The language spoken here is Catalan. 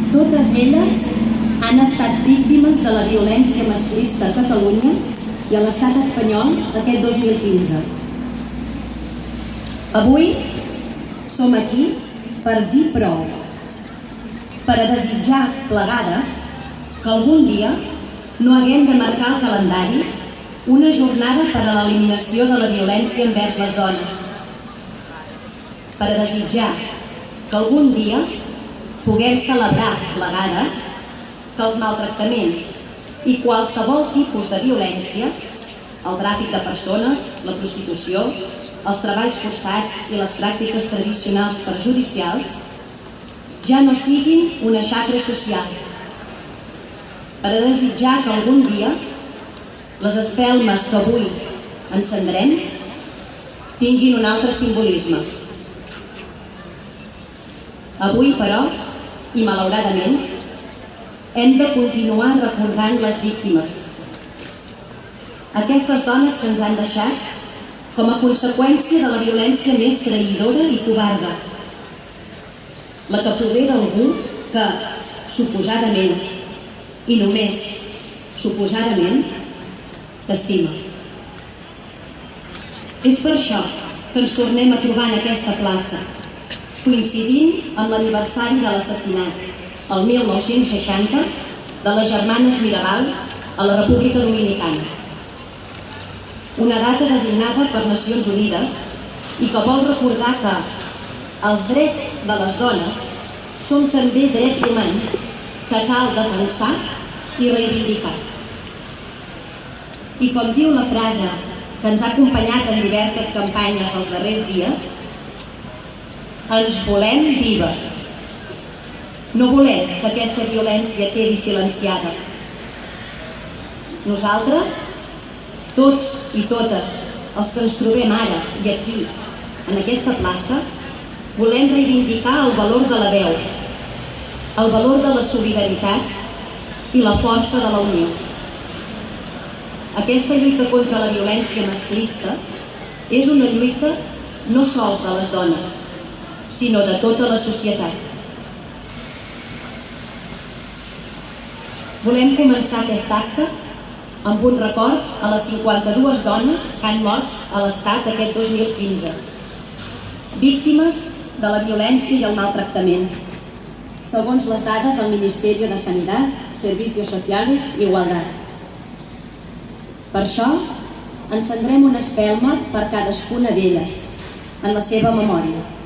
Totes elles han estat víctimes de la violència masclista a Catalunya i a l'estat espanyol aquest 2015. Avui som aquí per dir prou, per a desitjar plegades que algun dia no haguem de marcar al calendari una jornada per a l'eliminació de la violència envers les dones, per a desitjar que algun dia puguem celebrar plegades que els maltractaments i qualsevol tipus de violència, el tràfic de persones, la prostitució, els treballs forçats i les pràctiques tradicionals perjudicials ja no siguin una xacra social, per a desitjar que algun dia les espelmes que avui encendrem tinguin un altre simbolisme. Avui, però, i malauradament, hem de continuar recordant les víctimes. Aquestes dones que ens han deixat com a conseqüència de la violència més traïdora i covarda, la que prové d'algú que, suposadament, i només suposadament, t'estima. És per això que ens tornem a trobar en aquesta plaça, coincidint amb l'aniversari de l'assassinat, el 1960, de les germanes Mirabal a la República Dominicana. Una data designada per Nacions Unides i que vol recordar que els drets de les dones són també drets humans que cal defensar i reivindicar. I com diu la frase que ens ha acompanyat en diverses campanyes els darrers dies, ens volem vives. No volem que aquesta violència quedi silenciada. Nosaltres, tots i totes els que ens trobem ara i aquí, en aquesta plaça, volem reivindicar el valor de la veu, el valor de la solidaritat i la força de la unió. Aquesta lluita contra la violència masclista és una lluita no sols de les dones, sinó de tota la societat. Volem començar aquest acte amb un record a les 52 dones que han mort a l'Estat aquest 2015, víctimes de la violència i el maltractament, segons les dades del Ministerio de Sanidad, Servicios Sociales i Igualdad. Per això, encendrem una espelma per cadascuna d'elles, en la seva memòria.